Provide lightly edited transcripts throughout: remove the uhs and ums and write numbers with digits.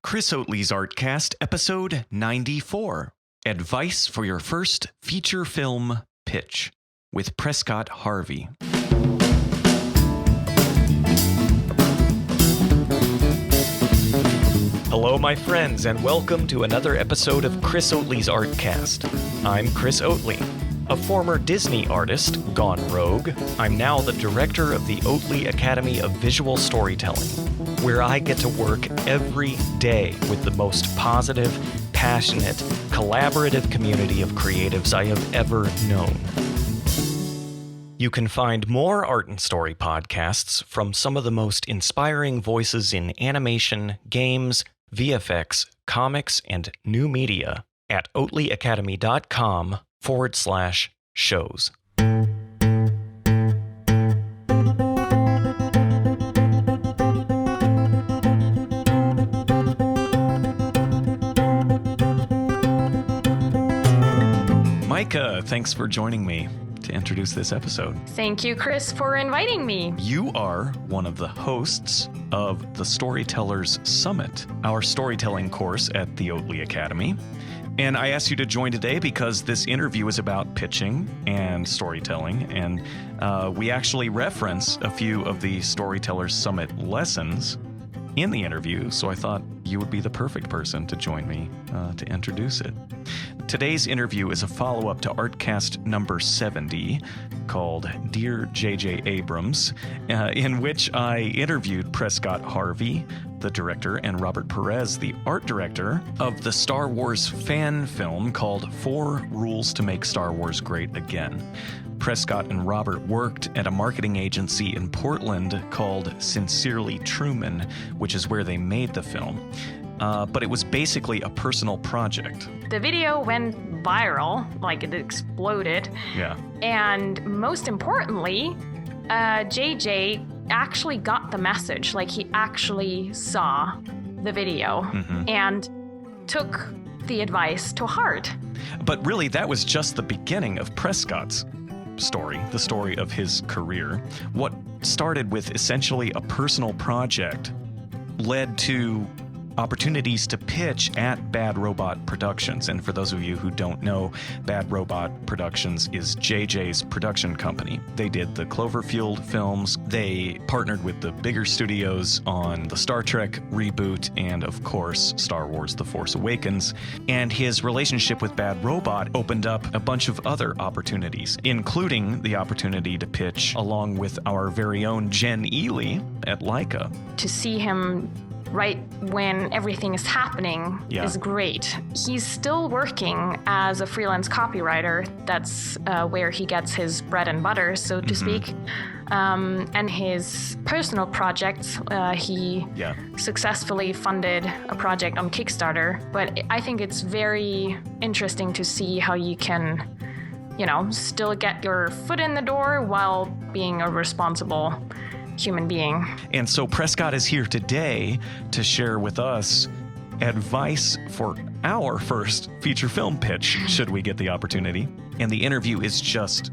Chris Oatley's ArtCast, Episode 94, Advice for Your First Feature Film Pitch, with Prescott Harvey. Hello, my friends, and welcome to another episode of Chris Oatley's ArtCast. I'm Chris Oatley. A former Disney artist, gone rogue, I'm now the director of the Oatley Academy of Visual Storytelling, where I get to work every day with the most positive, passionate, collaborative community of creatives I have ever known. You can find more art and story podcasts from some of the most inspiring voices in animation, games, VFX, comics, and new media at oatleyacademy.com/shows. Micah, thanks for joining me to introduce this episode. Thank you, Chris, for inviting me. You are one of the hosts of the Storytellers Summit, our storytelling course at the Oatley Academy. And I asked you to join today because this interview is about pitching and storytelling, and we actually reference a few of the Storytellers Summit lessons in the interview, so I thought you would be the perfect person to join me to introduce it. Today's interview is a follow-up to ArtCast number 70, called Dear JJ Abrams, in which I interviewed Prescott Harvey, the director, and Robert Perez, the art director, of the Star Wars fan film called 4 Rules to Make Star Wars Great Again. Prescott and Robert worked at a marketing agency in Portland called Sincerely Truman, which is where they made the film. But it was basically a personal project. The video went viral, like it exploded. Yeah. And most importantly, JJ actually got the message. Like, he actually saw the video and took the advice to heart. But really, that was just the beginning of Prescott's story, the story of his career. What started with essentially a personal project led to opportunities to pitch at Bad Robot Productions. And for those of you who don't know, Bad Robot Productions is JJ's production company. They did the Cloverfield films. They partnered with the bigger studios on the Star Trek reboot and, of course, Star Wars The Force Awakens. And his relationship with Bad Robot opened up a bunch of other opportunities, including the opportunity to pitch along with our very own Jen Ely at Leica. To see him right when everything is happening is great. He's still working as a freelance copywriter. That's where he gets his bread and butter, so to speak. And his personal projects, he successfully funded a project on Kickstarter. But I think it's very interesting to see how you can, still get your foot in the door while being a responsible human being. And so Prescott is here today to share with us advice for our first feature film pitch, should we get the opportunity. And the interview is just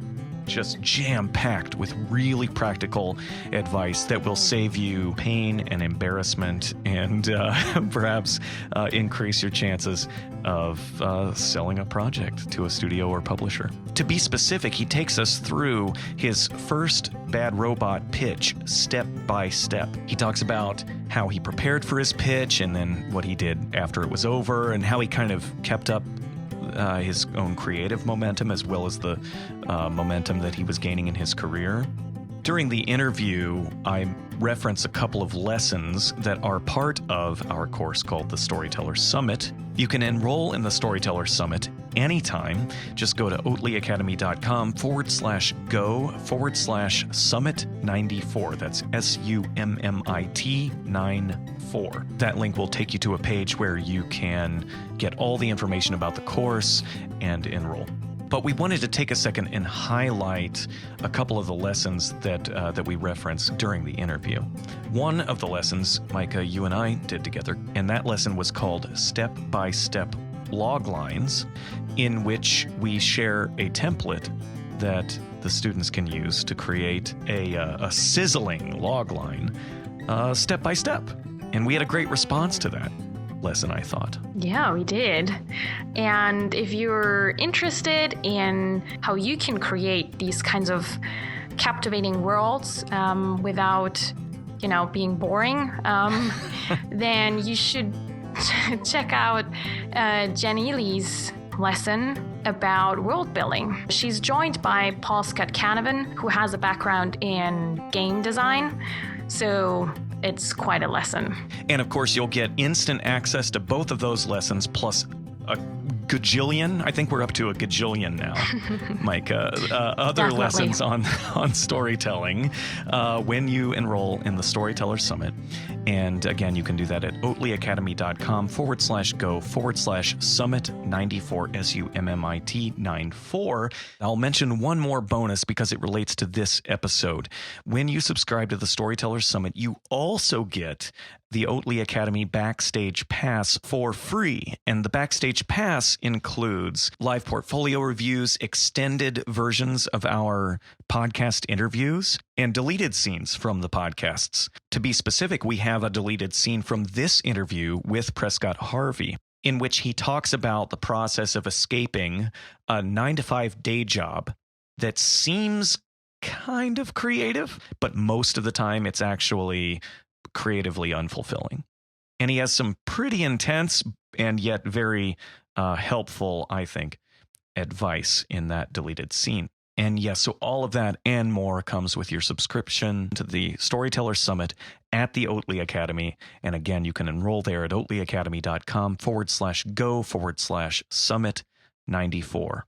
jam-packed with really practical advice that will save you pain and embarrassment and perhaps increase your chances of selling a project to a studio or publisher. To be specific, he takes us through his first Bad Robot pitch step by step. He talks about how he prepared for his pitch and then what he did after it was over and how he kind of kept up his own creative momentum as well as the momentum that he was gaining in his career. During the interview, I reference a couple of lessons that are part of our course called the Storyteller Summit. You can enroll in the Storyteller Summit anytime. Just go to oatleyacademy.com/go/summit94. That's SUMMIT 94. That link will take you to a page where you can get all the information about the course and enroll. But we wanted to take a second and highlight a couple of the lessons that we referenced during the interview. One of the lessons, Micah, you and I did together, and that lesson was called Step-by-Step Log Lines, in which we share a template that the students can use to create a sizzling log line step by step. And we had a great response to that. lesson, I thought. Yeah, we did. And if you're interested in how you can create these kinds of captivating worlds without, being boring, then you should check out Jen Ely's lesson about world building. She's joined by Prescott Harvey, who has a background in game design. So it's quite a lesson. And of course, you'll get instant access to both of those lessons, plus a gajillion. I think we're up to a gajillion now, Mike. Other Definitely. lessons on storytelling when you enroll in the Storyteller Summit. And again, you can do that at oatleyacademy.com/go/summit94, SUMMIT 94. I'll mention one more bonus because it relates to this episode. When you subscribe to the Storyteller Summit, you also get the Oatley Academy Backstage Pass for free. And the Backstage Pass includes live portfolio reviews, extended versions of our podcast interviews, and deleted scenes from the podcasts. To be specific, we have a deleted scene from this interview with Prescott Harvey, in which he talks about the process of escaping a 9-to-5 day job that seems kind of creative, but most of the time it's actually creatively unfulfilling. And he has some pretty intense and yet very helpful, I think, advice in that deleted scene. And yes, so all of that and more comes with your subscription to the Storyteller Summit at the Oatley Academy. And again, you can enroll there at oatleyacademy.com/go/summit94.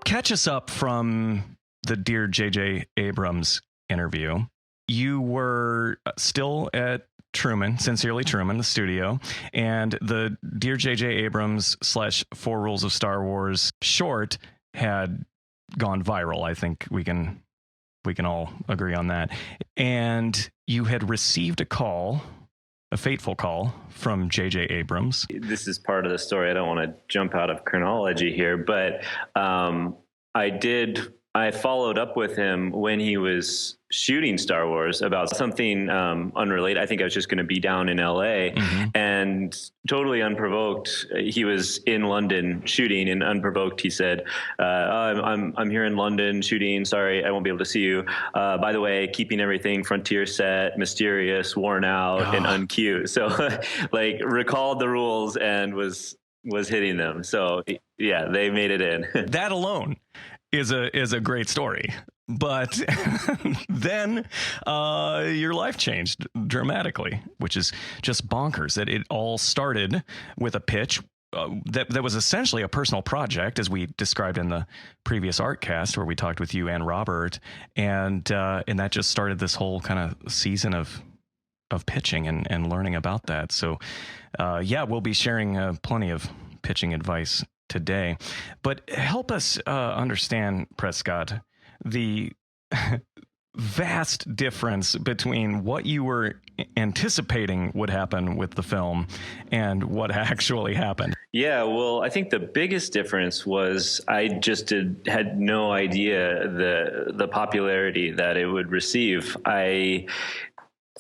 Catch us up from the Dear JJ Abrams interview. You were still at Truman, Sincerely Truman, the studio, and the Dear JJ Abrams /4 Rules of Star Wars short had gone viral. I think we can all agree on that. And you had received a fateful call from JJ Abrams. This is part of the story. I don't want to jump out of chronology here, but I followed up with him when he was shooting Star Wars about something unrelated. I think I was just going to be down in LA, and totally unprovoked, he was in London shooting, and unprovoked he said, I'm here in London shooting. Sorry, I won't be able to see you. By the way, keeping everything frontier set, mysterious, worn out, and uncute. So like recalled the rules and was hitting them. So yeah, they made it in. That alone is a great story. But then your life changed dramatically, which is just bonkers. That it all started with a pitch that was essentially a personal project, as we described in the previous ArtCast, where we talked with you and Robert, and that just started this whole kind of season of pitching and learning about that. So we'll be sharing plenty of pitching advice today. But help us understand, Prescott, the vast difference between what you were anticipating would happen with the film and what actually happened. Yeah, well, I think the biggest difference was I just had no idea the popularity that it would receive. I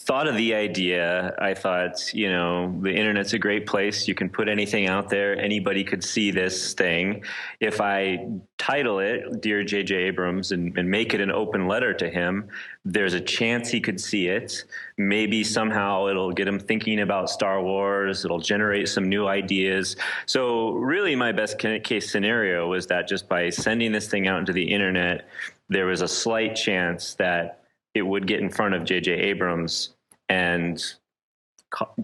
thought of the idea. I thought, the internet's a great place. You can put anything out there. Anybody could see this thing. If I title it Dear JJ Abrams and make it an open letter to him, there's a chance he could see it. Maybe somehow it'll get him thinking about Star Wars. It'll generate some new ideas. So really my best case scenario was that just by sending this thing out into the internet, there was a slight chance that it would get in front of JJ Abrams and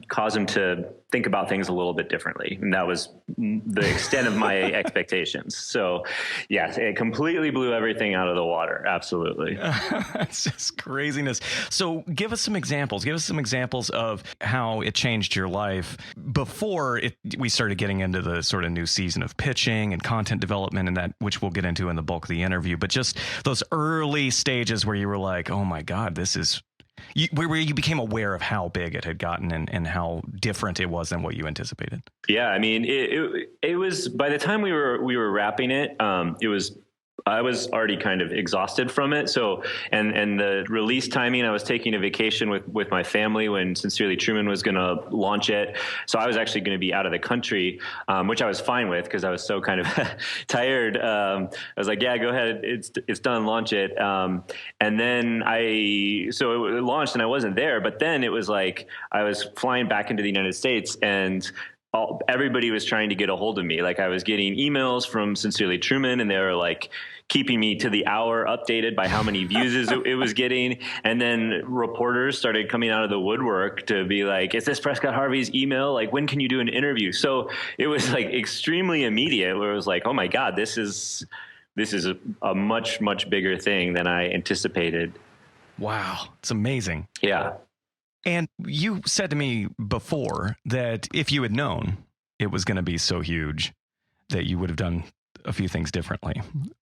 cause him to think about things a little bit differently. And that was the extent of my expectations. So yes, it completely blew everything out of the water. Absolutely. It's just craziness. So give us some examples. Give us some examples of how it changed your life before we started getting into the sort of new season of pitching and content development, and that, which we'll get into in the bulk of the interview. But just those early stages where you were like, oh my God, this is where you became aware of how big it had gotten and how different it was than what you anticipated? Yeah, I mean, it was, by the time we were wrapping it, I was already kind of exhausted from it. So, and the release timing, I was taking a vacation with my family when Sincerely Truman was going to launch it. So I was actually going to be out of the country, which I was fine with because I was so kind of tired. I was like, yeah, go ahead. It's done. Launch it. And then so it launched and I wasn't there, but then it was like, I was flying back into the United States and everybody was trying to get a hold of me. Like I was getting emails from Sincerely Truman and they were like keeping me to the hour updated by how many views it was getting. And then reporters started coming out of the woodwork to be like, is this Prescott Harvey's email? Like, when can you do an interview? So it was like extremely immediate where it was like, oh my God, this is a much, much bigger thing than I anticipated. Wow. It's amazing. Yeah. And you said to me before that if you had known it was going to be so huge that you would have done a few things differently.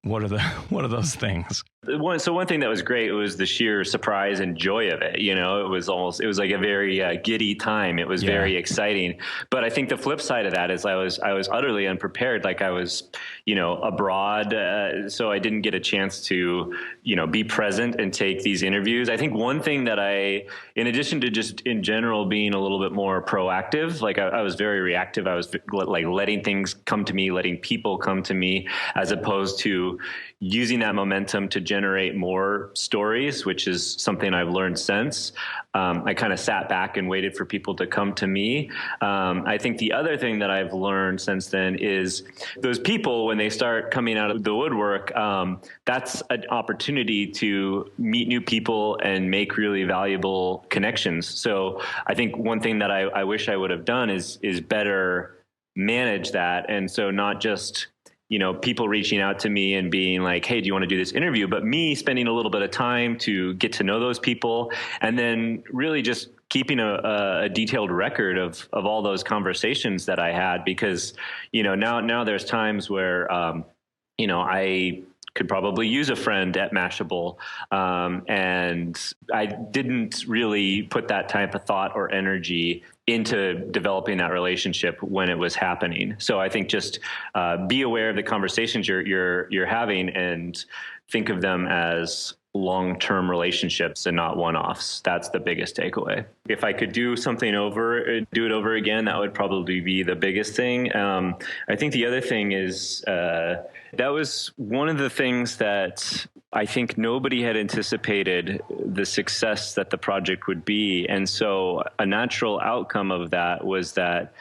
What are those things? One thing that was great was the sheer surprise and joy of it. You know, it was like a very giddy time. It was very exciting. But I think the flip side of that is I was utterly unprepared. Like I was, abroad. So I didn't get a chance to, be present and take these interviews. I think one thing that in addition to just in general being a little bit more proactive, like I was very reactive. I was like letting things come to me, letting people come to me, as opposed to using that momentum to generate more stories, which is something I've learned since. I kind of sat back and waited for people to come to me. I think the other thing that I've learned since then is those people, when they start coming out of the woodwork, that's an opportunity to meet new people and make really valuable connections. So I think one thing that I wish I would have done is better manage that. And so not just people reaching out to me and being like, hey, do you want to do this interview? But me spending a little bit of time to get to know those people and then really just keeping a detailed record of all those conversations that I had, because, now there's times where, I could probably use a friend at Mashable. And I didn't really put that type of thought or energy into developing that relationship when it was happening. So I think just be aware of the conversations you're having and think of them as long-term relationships and not one-offs. That's the biggest takeaway. If I could do something do it over again, that would probably be the biggest thing. I think the other thing is that was one of the things that I think nobody had anticipated the success that the project would be. And so a natural outcome of that was that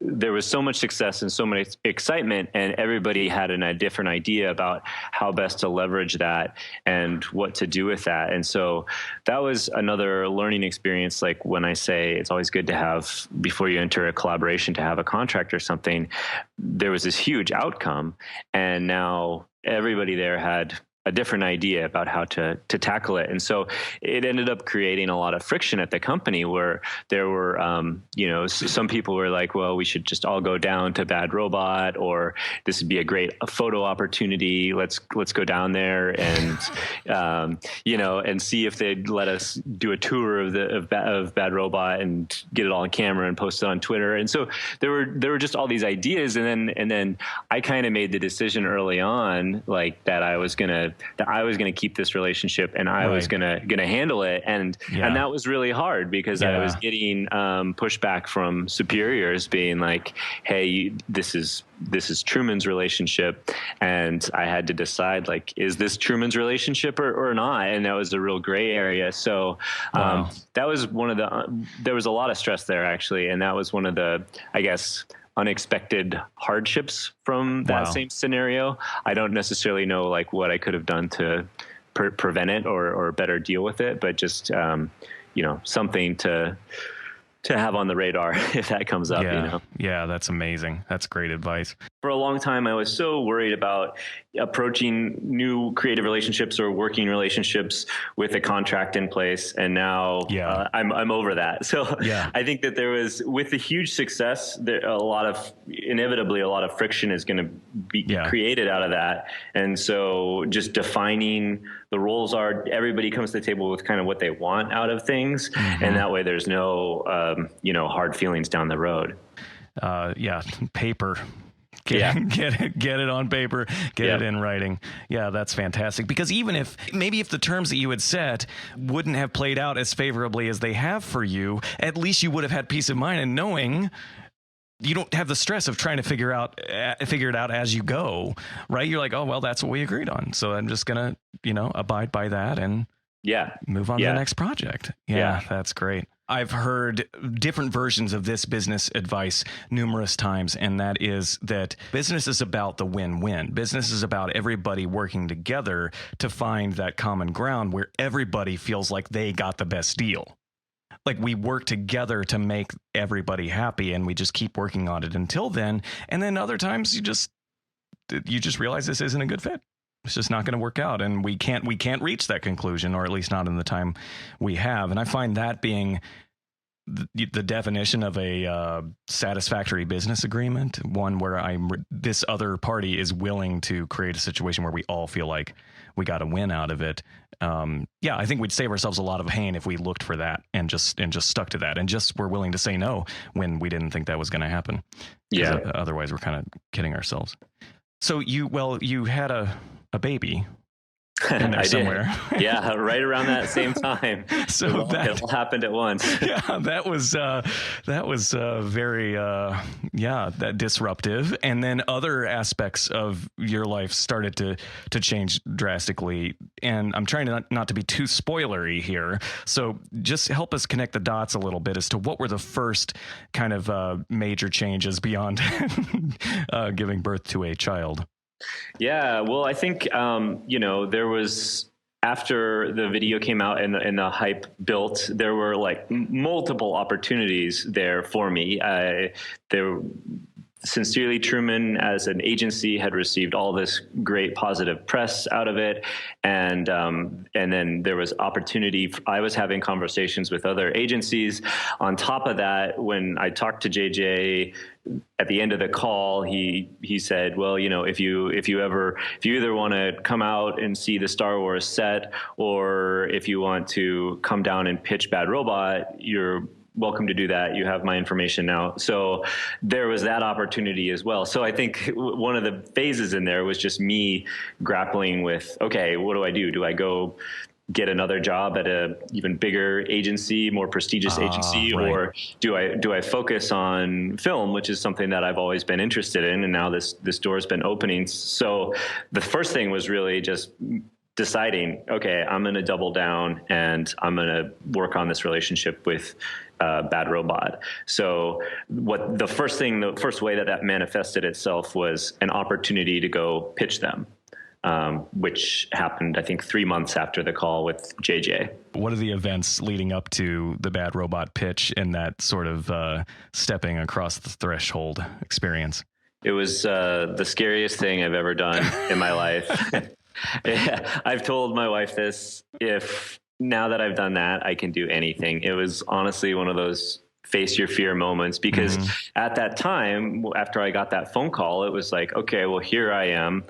there was so much success and so much excitement, and everybody had a different idea about how best to leverage that and what to do with that. And so that was another learning experience. Like when I say it's always good to have, before you enter a collaboration, to have a contract or something, there was this huge outcome. And now everybody there had a different idea about how to tackle it. And so it ended up creating a lot of friction at the company where there were, some people were like, well, we should just all go down to Bad Robot, or this would be a great photo opportunity. Let's go down there and, and see if they'd let us do a tour of Bad Robot and get it all on camera and post it on Twitter. And so there were just all these ideas. And then I kind of made the decision early on, like that I was going to keep this relationship and I was gonna handle it, and that was really hard because I was getting pushback from superiors being like, hey, this is Truman's relationship, and I had to decide, like, is this Truman's relationship or not? And that was a real gray area. So that was there was a lot of stress there actually, and that was one of the, I guess, unexpected hardships from that same scenario. I don't necessarily know like what I could have done to prevent it or better deal with it, but just, something to have on the radar if that comes up. Yeah, that's amazing. That's great advice. For a long time, I was so worried about approaching new creative relationships or working relationships with a contract in place. And now I'm over that. So I think that there was, with the huge success, inevitably a lot of friction is going to be created out of that. And so just defining the roles are, everybody comes to the table with kind of what they want out of things. And that way there's no, hard feelings down the road. Paper. Get it on paper, get it in writing. Yeah, that's fantastic. Because even if the terms that you had set wouldn't have played out as favorably as they have for you, at least you would have had peace of mind and knowing you don't have the stress of trying to figure it out as you go, right? You're like, oh, well, that's what we agreed on. So I'm just going to, abide by that and move on to the next project. Yeah, that's great. I've heard different versions of this business advice numerous times, and that is that business is about the win-win. Business is about everybody working together to find that common ground where everybody feels like they got the best deal. Like we work together to make everybody happy, and we just keep working on it until then. And then other times you just realize this isn't a good fit. It's just not going to work out, and we can't reach that conclusion, or at least not in the time we have. And I find that being the definition of a satisfactory business agreement, one where this other party is willing to create a situation where we all feel like we got a win out of it. I think we'd save ourselves a lot of pain if we looked for that and just stuck to that and just were willing to say no when we didn't think that was going to happen. Yeah. Otherwise, we're kind of kidding ourselves. So you had a baby in there somewhere. Yeah, right around that same time. So it all happened at once. Yeah, that was very that disruptive. And then other aspects of your life started to change drastically. And I'm trying not to be too spoilery here. So just help us connect the dots a little bit as to what were the first kind of major changes beyond giving birth to a child. Yeah, well, I think, there was, after the video came out and the hype built, there were like multiple opportunities there for me. Sincerely Truman as an agency had received all this great positive press out of it. And then there was opportunity. I was having conversations with other agencies. On top of that, when I talked to JJ at the end of the call, he said, well, if you either want to come out and see the Star Wars set, or if you want to come down and pitch Bad Robot, you're welcome to do that. You have my information now. So there was that opportunity as well. So I think one of the phases in there was just me grappling with, okay, what do I do? Do I go get another job at a even bigger agency, more prestigious agency, right, or do I focus on film, which is something that I've always been interested in, and now this door's been opening. So the first thing was really just deciding, okay, I'm going to double down and I'm going to work on this relationship with Bad Robot. So the first way that manifested itself was an opportunity to go pitch them, which happened, I think, 3 months after the call with JJ. What are the events leading up to the Bad Robot pitch and that sort of stepping across the threshold experience? It was the scariest thing I've ever done in my life. Yeah, I've told my wife this, if now that I've done that, I can do anything. It was honestly one of those face your fear moments, because at that time, after I got that phone call, it was like, okay, well, here I am.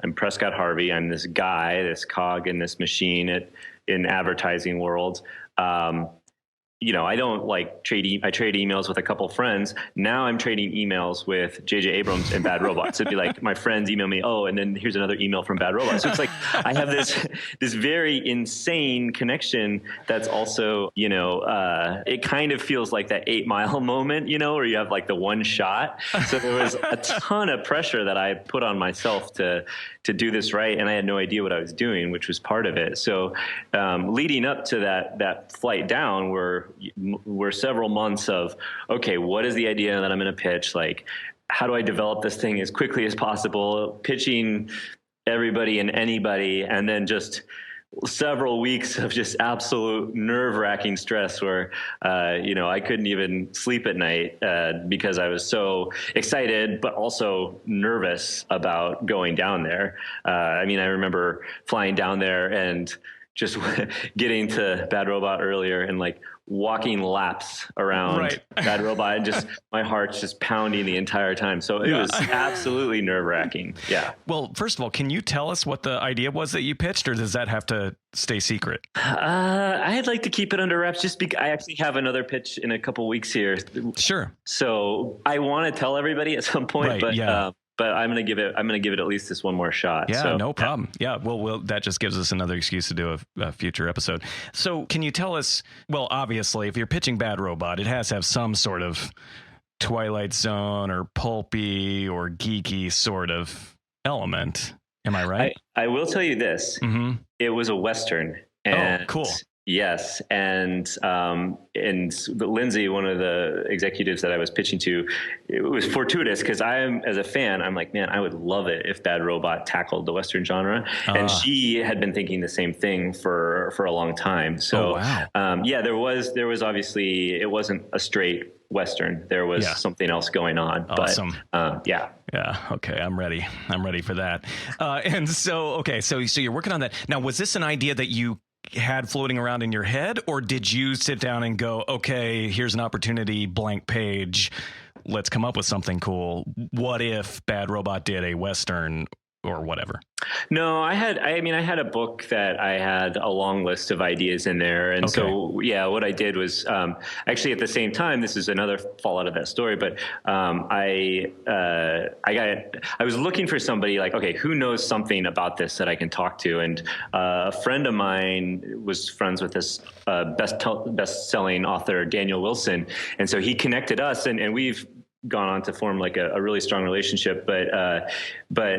I'm Prescott Harvey. I'm this guy, this cog in this machine in advertising world. I don't like I trade emails with a couple friends. Now I'm trading emails with JJ Abrams and Bad Robot. So it'd be like my friends email me, oh, and then here's another email from Bad Robot. So it's like I have this very insane connection that's also, it kind of feels like that 8 Mile moment, where you have like the one shot. So there was a ton of pressure that I put on myself to do this right, and I had no idea what I was doing, which was part of it. So leading up to that flight down were several months of, okay, what is the idea that I'm going to pitch? Like, how do I develop this thing as quickly as possible? Pitching everybody and anybody, and then just several weeks of just absolute nerve-wracking stress where, I couldn't even sleep at night because I was so excited, but also nervous about going down there. I remember flying down there and just getting to Bad Robot earlier and like walking laps around Bad Robot, and just my heart's just pounding the entire time. So it was absolutely nerve-wracking. Yeah. Well, first of all, can you tell us what the idea was that you pitched, or does that have to stay secret? I'd like to keep it under wraps, just because I actually have another pitch in a couple weeks here. Sure. So I want to tell everybody at some point, but I'm going to give it at least this one more shot. Yeah, so, no problem. Yeah, well, that just gives us another excuse to do a future episode. So can you tell us, well, obviously, if you're pitching Bad Robot, it has to have some sort of Twilight Zone or pulpy or geeky sort of element. Am I right? I will tell you this. Mm-hmm. It was a Western. And cool. Yes. And Lindsay, one of the executives that I was pitching to, it was fortuitous because as a fan, I'm like, man, I would love it if Bad Robot tackled the Western genre. And she had been thinking the same thing for a long time. So, there was obviously, it wasn't a straight Western. There was something else going on. Awesome. But, Yeah. Okay. I'm ready. I'm ready for that. And so you're working on that. Now, was this an idea that you had floating around in your head, or did you sit down and go, okay, here's an opportunity, blank page, let's come up with something cool? What if Bad Robot did a Western or whatever? No, I had a book that I had a long list of ideas in there. And so, what I did was, actually at the same time, this is another fallout of that story, but, I was looking for somebody like, okay, who knows something about this that I can talk to? And, a friend of mine was friends with this, best-selling author, Daniel Wilson. And so he connected us, and we've gone on to form like a really strong relationship. But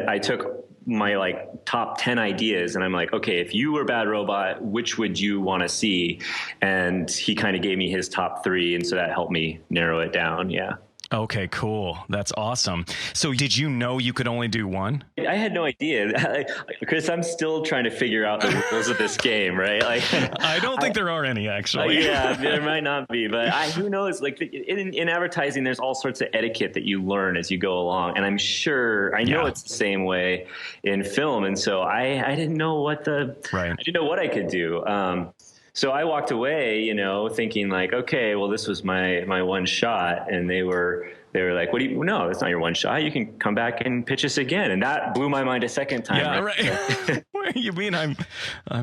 I took my like top 10 ideas and I'm like, okay, if you were Bad Robot, which would you want to see? And he kind of gave me his top 3. And so that helped me narrow it down. Yeah. Okay, cool. That's awesome. So did you know you could only do one? I had no idea. Chris, I'm still trying to figure out the rules of this game, right? Like, I don't think there are any, actually. Yeah, there might not be, but who knows? Like in advertising, there's all sorts of etiquette that you learn as you go along. And I'm sure, I know it's the same way in film. And so I didn't know I didn't know what I could do. So I walked away, thinking like, okay, well, this was my one shot. And they were like, no, it's not your one shot. You can come back and pitch us again. And that blew my mind a second time. Yeah, right. What do you mean I'm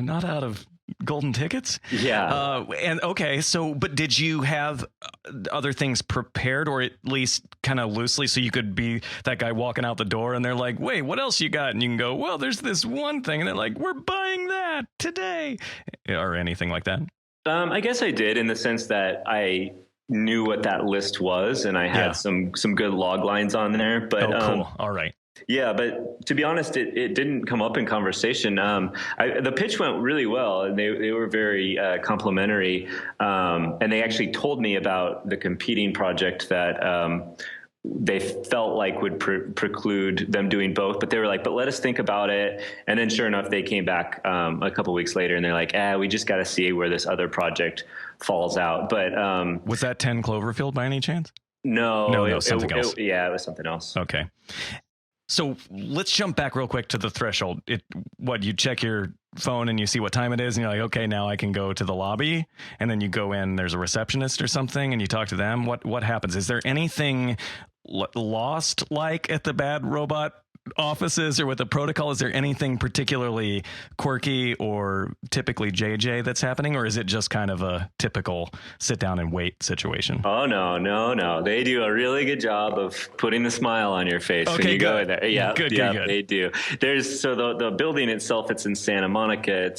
not out of golden tickets? Yeah. And okay, but did you have other things prepared, or at least kind of loosely, so you could be that guy walking out the door and they're like, wait, what else you got? And you can go, well, there's this one thing. And they're like, we're buying that today, or anything like that? I guess I did, in the sense that I knew what that list was and I had some good log lines on there. But cool. All right. Yeah, but to be honest, it didn't come up in conversation. The pitch went really well, and they were very complimentary. And they actually told me about the competing project that they felt like would preclude them doing both. But they were like, but let us think about it. And then sure enough, they came back a couple weeks later, and they're like, we just got to see where this other project falls out. But was that 10 Cloverfield by any chance? No, something else. It was something else. Okay. So let's jump back real quick to the threshold. You check your phone and you see what time it is and you're like, okay, now I can go to the lobby. And then you go in, there's a receptionist or something, and you talk to them. What happens? Is there anything lost like at the Bad Robot offices or with the protocol? Is there anything particularly quirky or typically JJ that's happening, or is it just kind of a typical sit down and wait situation? Oh, no. They do a really good job of putting the smile on your face when you go in there. Yeah, good. They do. The building itself, it's in Santa Monica.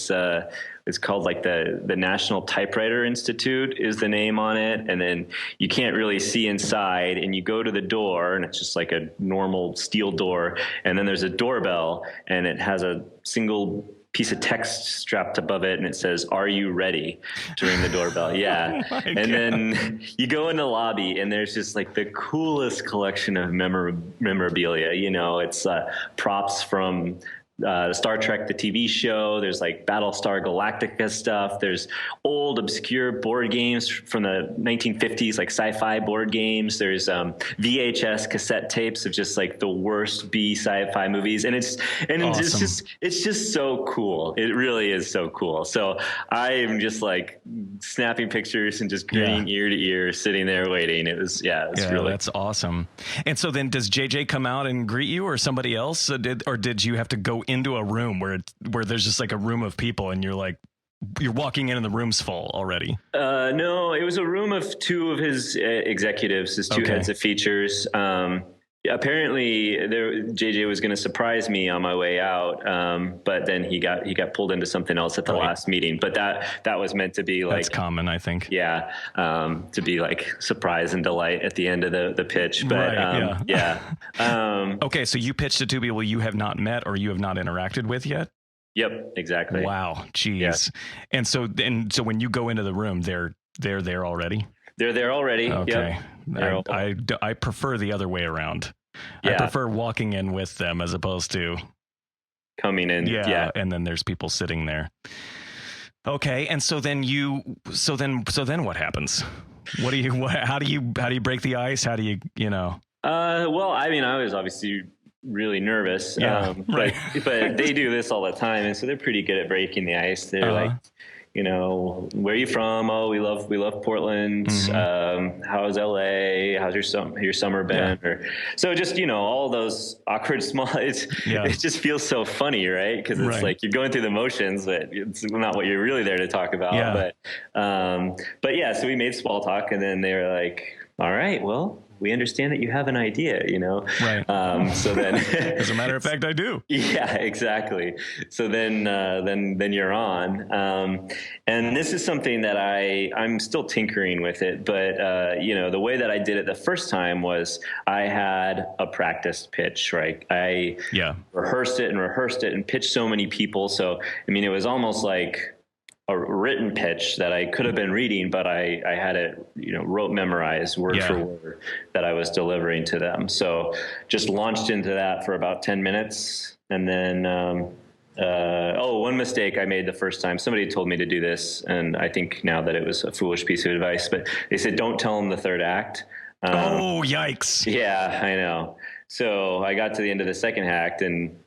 It's called like the National Typewriter Institute is the name on it. And then you can't really see inside, and you go to the door and it's just like a normal steel door. And then there's a doorbell and it has a single piece of text strapped above it. And it says, "Are you ready?" to ring the doorbell. Yeah. And then you go in the lobby and there's just like the coolest collection of memorabilia. It's props from Star Trek, the TV show. There's like Battlestar Galactica stuff. There's old obscure board games from the 1950s, like sci-fi board games. There's VHS cassette tapes of just like the worst B sci-fi movies, and it's just so cool. It really is so cool. So I am just like snapping pictures and just grinning ear to ear, sitting there waiting. It was really, that's awesome. And so then, does JJ come out and greet you, or somebody else? Did you have to go into a room where there's just like a room of people, and you're walking in and the room's full already? No, it was a room of two of his executives, his two heads of features. Apparently, JJ was going to surprise me on my way out, but then he got pulled into something else at the last meeting. But that was meant to be like, that's common, I think. Yeah, to be like surprise and delight at the end of the pitch. But okay, so you pitched to two people you have not met or you have not interacted with yet. Yep, exactly. Wow, geez. Yeah. And so when you go into the room, they're there already. They're there already. Okay. Yep. I prefer the other way around. Yeah. I prefer walking in with them as opposed to coming in. Yeah. And then there's people sitting there. Okay. And so then what happens? How do you break the ice? How do you? Well, I mean, I was obviously really nervous. But they do this all the time, and so they're pretty good at breaking the ice. They're like, where are you from? Oh, we love Portland. Mm-hmm. How's LA? How's your summer been? So just, all those awkward small, it just feels so funny, right? Because it's like you're going through the motions, but it's not what you're really there to talk about. Yeah. But yeah, so we made small talk, and then they were like, all right, well, we understand that you have an idea, Right. So then, as a matter of fact, I do. Yeah, exactly. So then you're on. And this is something that I'm still tinkering with it, but the way that I did it the first time was I had a practice pitch, right? I rehearsed it and pitched so many people. So, I mean, it was almost like a written pitch that I could have been reading, but I had it, memorized word for word that I was delivering to them. So just launched into that for about 10 minutes. And then, one mistake I made the first time. Somebody told me to do this, and I think now that it was a foolish piece of advice, but they said, don't tell them the third act. Yikes. Yeah, I know. So I got to the end of the second act, and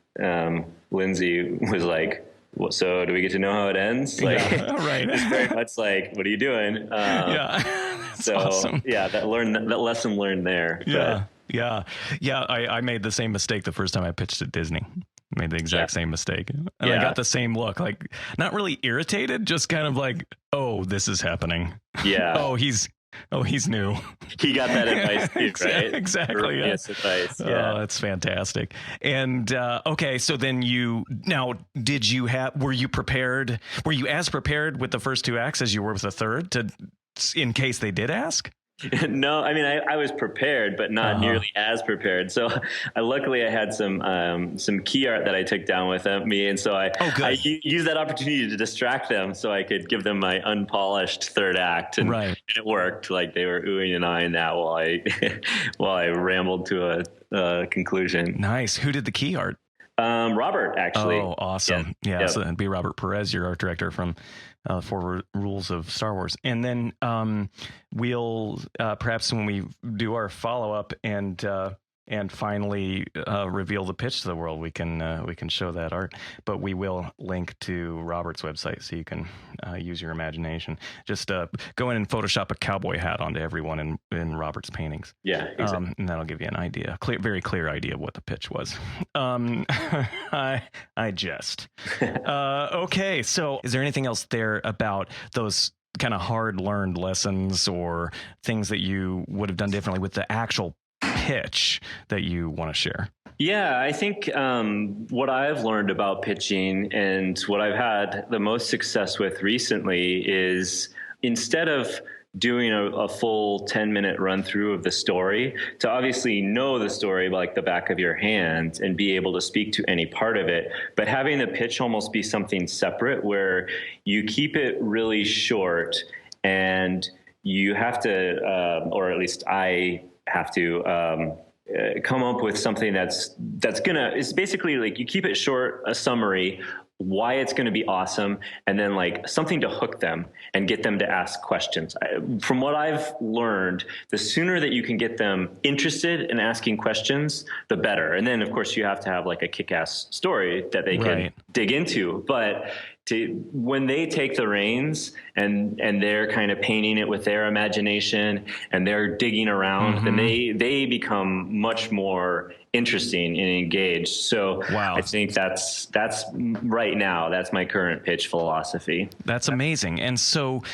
Lindsay was like, well, so do we get to know how it ends? Like, right. It's very much like, what are you doing? That's awesome. That lesson learned there. Yeah. I made the same mistake the first time I pitched at Disney. Made the exact same mistake. And I got the same look, like not really irritated, just kind of like, oh, this is happening. Yeah. He's new. He got that advice too, right? Exactly. Yes, advice. Yeah. Oh, that's fantastic. And okay, so then were you prepared? Were you as prepared with the first two acts as you were with the third, in case they did ask? No, I mean, I was prepared, but not nearly as prepared. So luckily I had some key art that I took down with me. And so I used that opportunity to distract them so I could give them my unpolished third act. And, and it worked. Like they were oohing and eyeing that while I rambled to a conclusion. Nice. Who did the key art? Robert, actually. Oh, awesome. Yeah. So that'd be Robert Perez, your art director from Four Rules of Star Wars. And then we'll perhaps when we do our follow-up and finally reveal the pitch to the world, we can show that art. But we will link to Robert's website so you can use your imagination. Just go in and Photoshop a cowboy hat onto everyone in Robert's paintings. Yeah, exactly. And that'll give you an idea, very clear idea of what the pitch was. I jest. Okay, so is there anything else there about those kind of hard learned lessons or things that you would have done differently with the actual pitch that you want to share? Yeah, I think what I've learned about pitching and what I've had the most success with recently is instead of doing a full 10-minute run through of the story, to obviously know the story like the back of your hand and be able to speak to any part of it, but having the pitch almost be something separate where you keep it really short and you have to, or at least I have to come up with something it's basically like, you keep it short, a summary, why it's going to be awesome, and then like something to hook them and get them to ask questions. From what I've learned, the sooner that you can get them interested in asking questions, the better. And then of course you have to have like a kick-ass story that they can dig into. But when they take the reins and they're kind of painting it with their imagination and they're digging around, then they become much more interesting and engaged. So I think that's right now, that's my current pitch philosophy. That's amazing. And so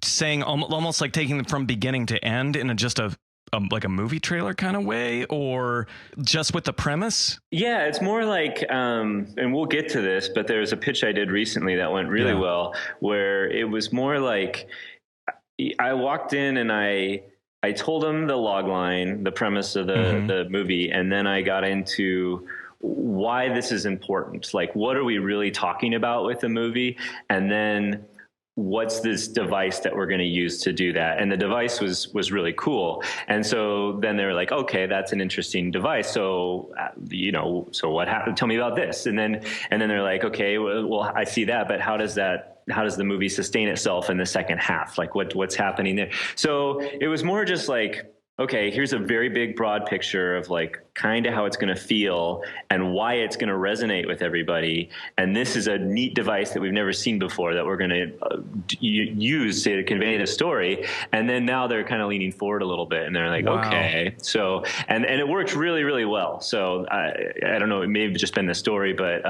saying almost like taking them from beginning to end in just like a movie trailer kind of way, or just with the premise? Yeah, it's more like, and we'll get to this, but there's a pitch I did recently that went really well, where it was more like, I walked in and I told them the log line, the premise of the movie, and then I got into why this is important. Like, what are we really talking about with the movie? And then what's this device that we're going to use to do that? And the device was really cool. And so then they were like, okay, that's an interesting device. So, so what happened? Tell me about this. And then they're like, okay, well, I see that, but how does the movie sustain itself in the second half? Like what's happening there? So it was more just like, okay, here's a very big, broad picture of like kind of how it's going to feel and why it's going to resonate with everybody. And this is a neat device that we've never seen before that we're going to use to convey the story. And then now they're kind of leaning forward a little bit and they're like, okay. So, and it worked really, really well. So I don't know, it may have just been the story, but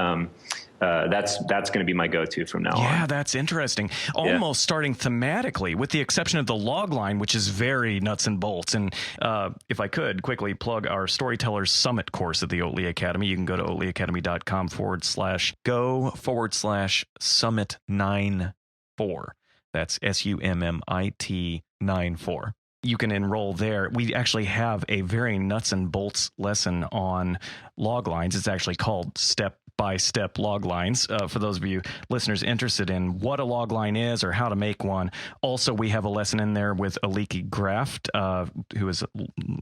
that's going to be my go-to from now on. Yeah, that's interesting. Almost starting thematically, with the exception of the log line, which is very nuts and bolts. And if I could quickly plug our Storytellers Summit course at the Oatly Academy, you can go to oatlyacademy.com/go/summit94. That's SUMMIT 94. You can enroll there. We actually have a very nuts and bolts lesson on log lines. It's actually called Step-by-Step Log Lines, for those of you listeners interested in what a log line is or how to make one. Also, we have a lesson in there with Aliki Graft, who is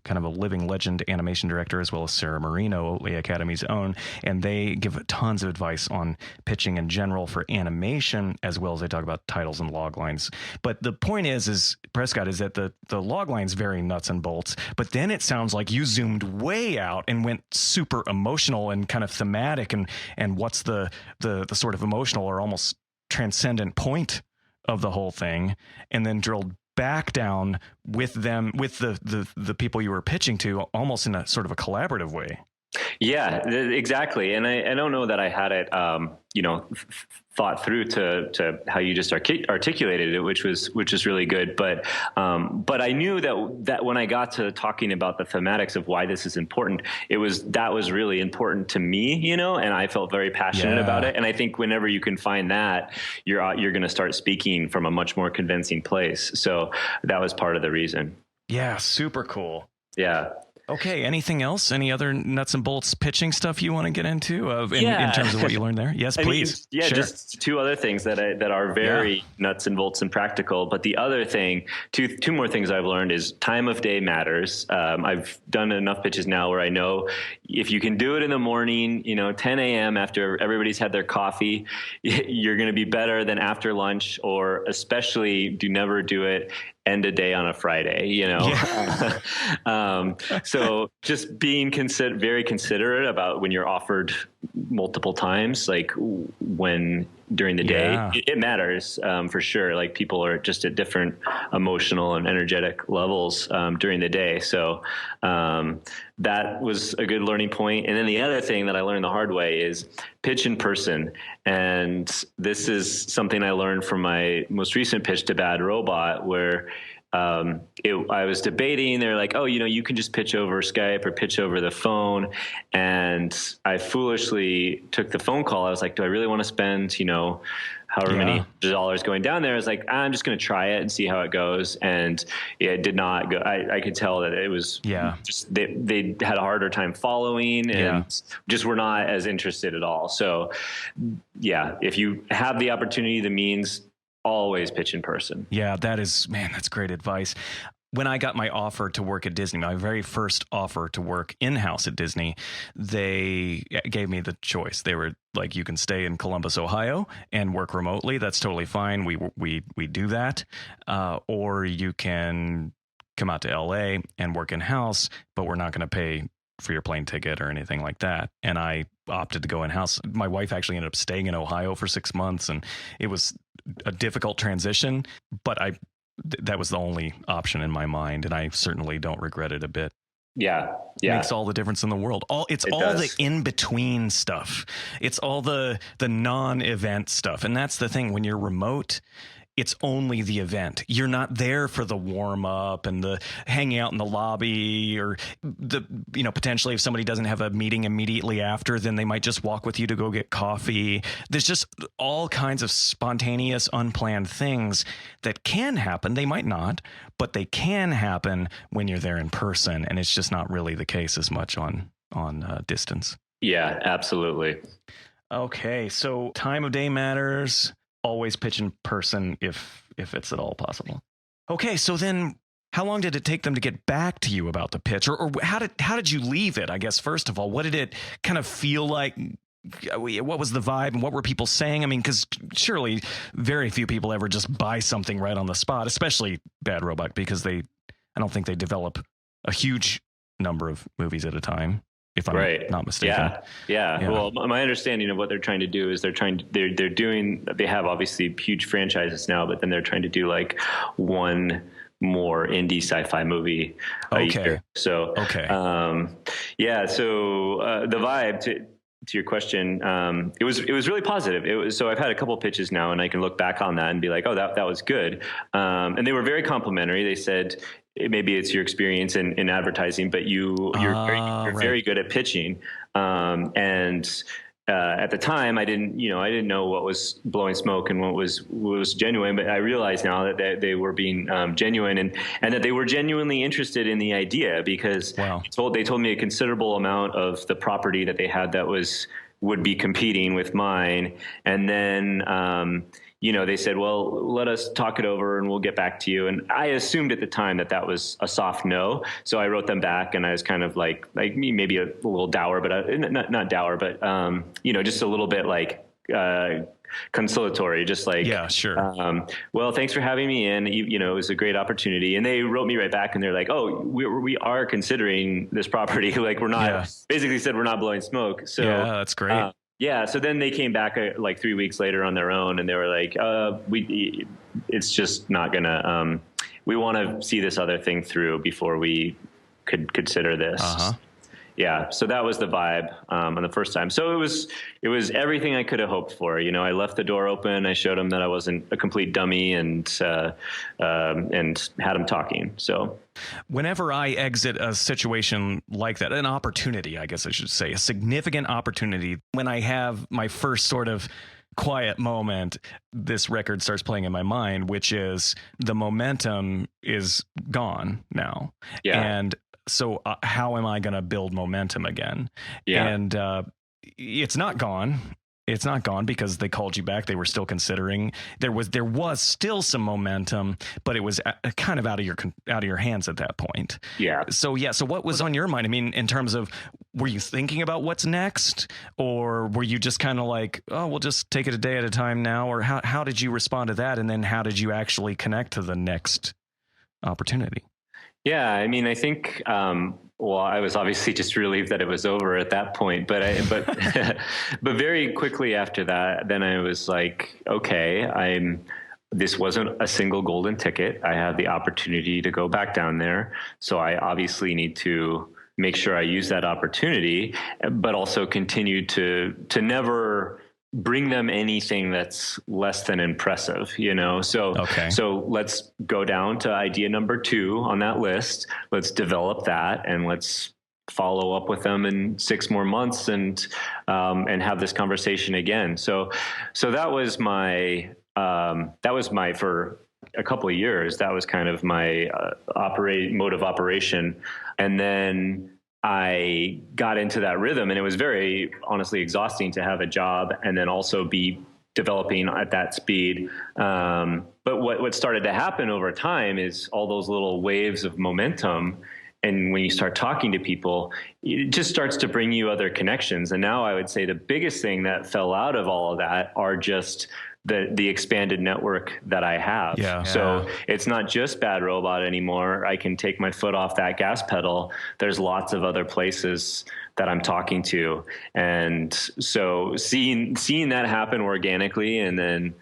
kind of a living legend animation director, as well as Sarah Marino, Oatly Academy's own, and they give tons of advice on pitching in general for animation, as well as they talk about titles and log lines. But the point is Prescott, is that the log line's very nuts and bolts, but then it sounds like you zoomed way out and went super emotional and kind of thematic, and what's the sort of emotional or almost transcendent point of the whole thing, and then drilled back down with them, with the people you were pitching to, almost in a sort of a collaborative way. Yeah, exactly. And I don't know that I had it, thought through to how you just articulated it, which is really good. But I knew that when I got to talking about the thematics of why this is important, that was really important to me, and I felt very passionate about it. And I think whenever you can find that, you're going to start speaking from a much more convincing place. So that was part of the reason. Yeah, super cool. Yeah. Okay. Anything else? Any other nuts and bolts pitching stuff you want to get into in terms of what you learned there? Yes, please. Sure. Just two other things that are very nuts and bolts and practical. But the other thing, two more things I've learned is time of day matters. I've done enough pitches now where I know if you can do it in the morning, 10 a.m. after everybody's had their coffee, you're going to be better than after lunch, or especially never do it end a day on a Friday, So just being very considerate about when you're offered multiple times, like when during the day, it matters for sure. Like people are just at different emotional and energetic levels during the day. So that was a good learning point. And then the other thing that I learned the hard way is pitch in person. And this is something I learned from my most recent pitch to Bad Robot, where I was debating. They're like, oh, you can just pitch over Skype or pitch over the phone. And I foolishly took the phone call. I was like, do I really want to spend, however many dollars going down there? I was like, I'm just going to try it and see how it goes. And it did not go. I could tell that it was just, they had a harder time following and just were not as interested at all. So if you have the opportunity, the means, always pitch in person. Yeah, that's great advice. when I got my offer to work at Disney, my very first offer to work in-house at Disney, they gave me the choice. They were like, you can stay in Columbus, Ohio and work remotely. That's totally fine. We do that. Or you can come out to LA and work in-house, but we're not going to pay for your plane ticket or anything like that. And I opted to go in-house. My wife actually ended up staying in Ohio for 6 months, and it was a difficult transition, but that was the only option in my mind, and I certainly don't regret it a bit. Yeah. It makes all the difference in the world. It does. The in-between stuff. It's all the non-event stuff. And that's the thing. When you're remote, it's only the event. You're not there for the warm up and the hanging out in the lobby, or potentially if somebody doesn't have a meeting immediately after, then they might just walk with you to go get coffee. There's just all kinds of spontaneous, unplanned things that can happen. They might not, but they can happen when you're there in person. And it's just not really the case as much on distance. Yeah, absolutely. Okay. So time of day matters. Always pitch in person if it's at all possible. Okay, so then how long did it take them to get back to you about the pitch, or how did you leave it? I guess first of all, what did it kind of feel like? What was the vibe, and what were people saying? I mean, because surely very few people ever just buy something right on the spot, especially Bad Robot, because I don't think they develop a huge number of movies at a time, if I'm not mistaken. Yeah. Well, my understanding of what they're trying to do is they have obviously huge franchises now, but then they're trying to do like one more indie sci-fi movie a year. So, the vibe to your question, it was really positive. So I've had a couple pitches now, and I can look back on that and be like, oh, that was good. And they were very complimentary. They said, maybe it's your experience in advertising, but you're very good at pitching. At the time, I didn't know what was blowing smoke and what was genuine. But I realize now that they were being genuine, and that they were genuinely interested in the idea, because they told me a considerable amount of the property that they had that would be competing with mine, and then. They said, well, let us talk it over and we'll get back to you. And I assumed at the time that was a soft no. So I wrote them back, and I was kind of like me, maybe a little dour, but not dour, but, just a little bit like conciliatory, just like, yeah, sure. Well, thanks for having me in. It was a great opportunity. And they wrote me right back, and they're like, oh, we are considering this property. Like basically said, we're not blowing smoke. So yeah, that's great. So then they came back like 3 weeks later on their own, and they were like, it's just not gonna, we want to see this other thing through before we could consider this. Yeah. So that was the vibe on the first time. So it was everything I could have hoped for. I left the door open. I showed them that I wasn't a complete dummy, and had them talking. So whenever I exit a situation like that, an opportunity, I guess I should say, a significant opportunity, when I have my first sort of quiet moment, this record starts playing in my mind, which is the momentum is gone now. Yeah. And so how am I going to build momentum again? Yeah. And it's not gone. It's not gone because they called you back. They were still considering. There was still some momentum, but it was kind of out of your hands at that point. Yeah. So what was on your mind? I mean, in terms of, were you thinking about what's next, or were you just kind of like, oh, we'll just take it a day at a time now? Or how did you respond to that? And then how did you actually connect to the next opportunity? Yeah, I mean, I think, I was obviously just relieved that it was over at that point, but very quickly after that, then I was like, okay, this wasn't a single golden ticket. I have the opportunity to go back down there. So I obviously need to make sure I use that opportunity, but also continue to never bring them anything that's less than impressive, So let's go down to idea number 2 on that list. Let's develop that, and let's follow up with them in 6 more months and have this conversation again. So that was my for a couple of years, that was kind of my mode of operation. And then I got into that rhythm, and it was very honestly exhausting to have a job and then also be developing at that speed. But what started to happen over time is all those little waves of momentum. And when you start talking to people, it just starts to bring you other connections. And now I would say the biggest thing that fell out of all of that are just the expanded network that I have. Yeah. So it's not just Bad Robot anymore. I can take my foot off that gas pedal. There's lots of other places that I'm talking to. And so seeing that happen organically, and then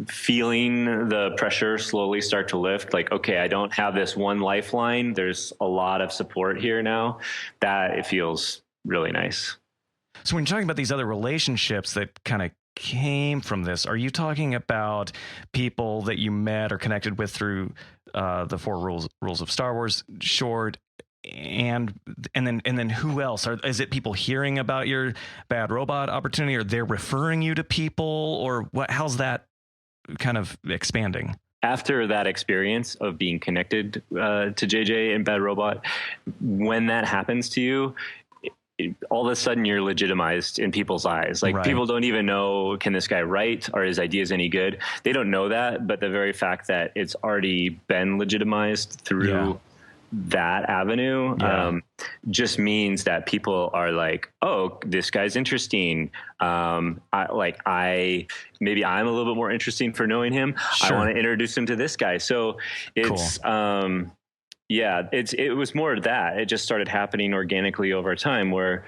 feeling the pressure slowly start to lift, like, okay, I don't have this one lifeline. There's a lot of support here now. That it feels really nice. So when you're talking about these other relationships that kind of came from this, are you talking about people that you met or connected with through the 4 rules of Star Wars short? And then who else? Is it people hearing about your Bad Robot opportunity, or they're referring you to people, or what? How's that kind of expanding? After that experience of being connected to JJ and Bad Robot, when that happens to you, all of a sudden you're legitimized in people's eyes. Like, people don't even know, can this guy write? Are his ideas any good? They don't know that, but the very fact that it's already been legitimized through that avenue just means that people are like, oh, this guy's interesting. Maybe I'm a little bit more interesting for knowing him. Sure. I want to introduce him to this guy. So it's cool. It was more of that. It just started happening organically over time, where,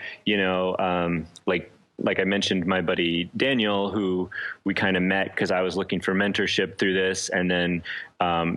like I mentioned, my buddy Daniel, who we kind of met because I was looking for mentorship through this. And then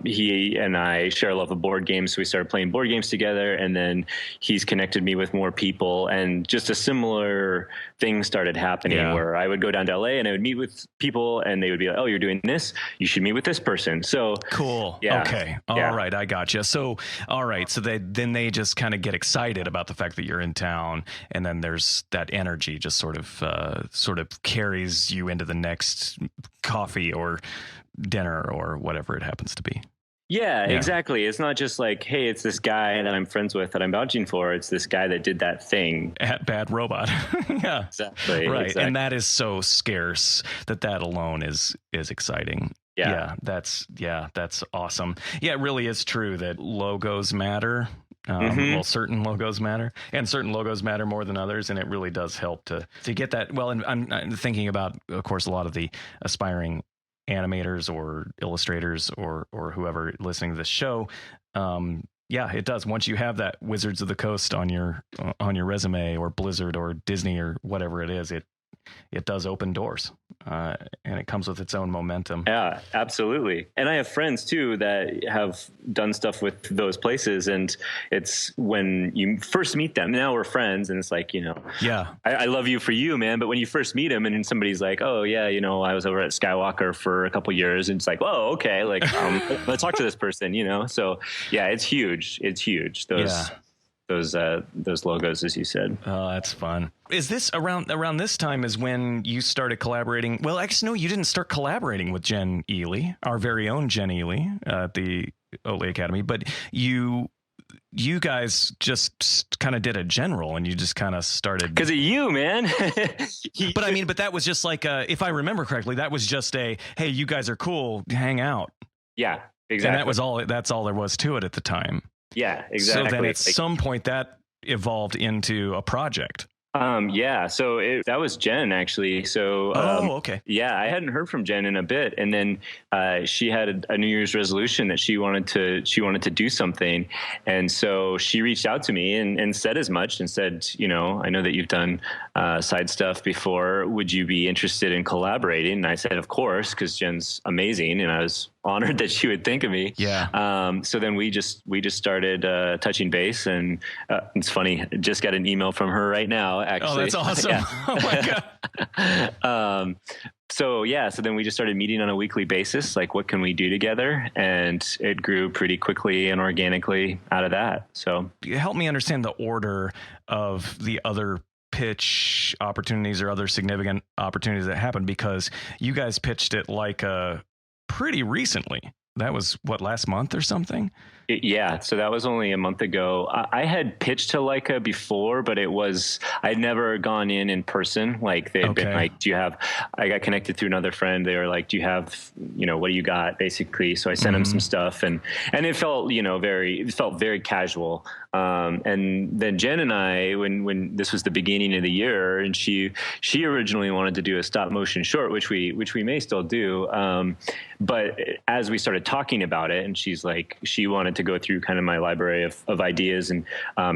he and I share a love of board games. So we started playing board games together, and then he's connected me with more people, and just a similar thing started happening where I would go down to LA and I would meet with people, and they would be like, oh, you're doing this, you should meet with this person. So cool. Yeah. Okay. All right. I gotcha. So, all right. So they just kind of get excited about the fact that you're in town, and then there's that energy just sort of carries you into the next coffee or dinner or whatever it happens to be. Yeah, exactly. It's not just like, hey, it's this guy that I'm friends with that I'm vouching for. It's this guy that did that thing at Bad Robot. Yeah, exactly. Right. Exactly. And that is so scarce that alone is exciting. Yeah. That's awesome. Yeah, it really is true that logos matter. Well, certain logos matter, and certain logos matter more than others. And it really does help to get that. Well, and I'm thinking about, of course, a lot of the aspiring animators or illustrators or whoever listening to this show. It does. Once you have that Wizards of the Coast on your resume, or Blizzard or Disney or whatever it is, it does open doors, and it comes with its own momentum. Yeah, absolutely. And I have friends too that have done stuff with those places, and it's when you first meet them. Now we're friends, and it's like, I love you for you, man. But when you first meet them, and then somebody's like, oh yeah, I was over at Skywalker for a couple years, and it's like, whoa, okay, like let's talk to this person, So yeah, it's huge. It's huge. Those logos, as you said. Oh, that's fun. Is this around this time is when you started collaborating? Well, actually, no, you didn't start collaborating with Jen Ely, our very own Jen Ely at the Oatley Academy, but you guys just kind of did a general, and you just kind of started because of you, man. But that was just like if I remember correctly, that was just hey, you guys are cool, hang out. Yeah, exactly. And that was all. That's all there was to it at the time. Yeah, exactly. So then at some point that evolved into a project. So that was Jen, actually. So, okay. Yeah, I hadn't heard from Jen in a bit, and then she had a New Year's resolution that she wanted to do something, and so she reached out to me and said as much, and said, I know that you've done side stuff before. Would you be interested in collaborating? And I said, of course, because Jen's amazing, and I was honored that she would think of me. Yeah. So then we just started touching base, and it's funny. I just got an email from her right now. Actually. Oh, that's awesome. Yeah. Oh my God. So then we just started meeting on a weekly basis. Like, what can we do together? And it grew pretty quickly and organically out of that. So help me understand the order of the other pitch opportunities or other significant opportunities that happened, because you guys pitched it like pretty recently. That was last month or something? Yeah, so that was only a month ago. I had pitched to Leica before, but I'd never gone in person. Like they'd been like, I got connected through another friend. They were like, do you have, what do you got basically? So I sent him some stuff and it felt, it felt very casual. And then Jen and I, when this was the beginning of the year, and she originally wanted to do a stop motion short, which we may still do. But as we started talking about it, and she's like, she wanted to go through kind of my library of ideas, and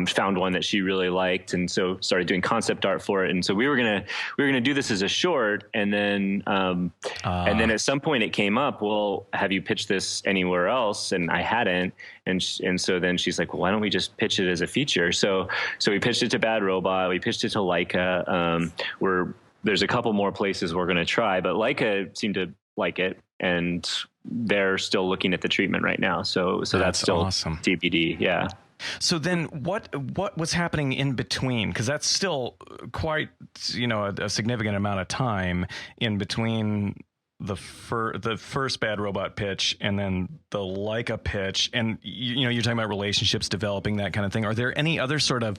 found one that she really liked, and so started doing concept art for it. And so we were gonna do this as a short, and then at some point it came up, well, have you pitched this anywhere else? And I hadn't, and so then she's like, well, why don't we just pitch it as a feature? So we pitched it to Bad Robot, we pitched it to Leica. There's a couple more places we're going to try, but Leica seemed to like it, and they're still looking at the treatment right now. So that's still awesome. TBD. Yeah. So then what was happening in between? Because that's still quite, a significant amount of time in between the first Bad Robot pitch and then the Leica pitch. And, you're talking about relationships developing, that kind of thing. Are there any other sort of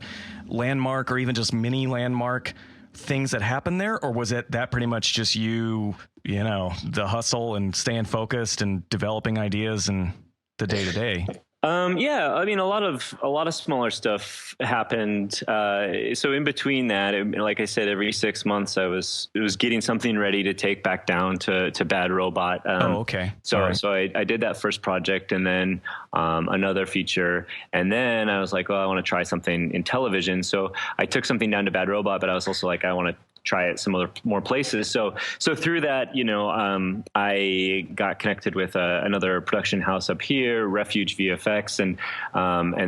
landmark or even just mini landmark things that happened there? Or was that pretty much just the hustle and staying focused and developing ideas and the day to day? Yeah, I mean, a lot of smaller stuff happened. So in between that, like I said, every 6 months it was getting something ready to take back down to Bad Robot. Okay. So right. So I did that first project, and then another feature, and then I was like, I want to try something in television. So I took something down to Bad Robot, but I was also like, I want to try it some more places. So through that, I got connected with another production house up here, Refuge VFX, and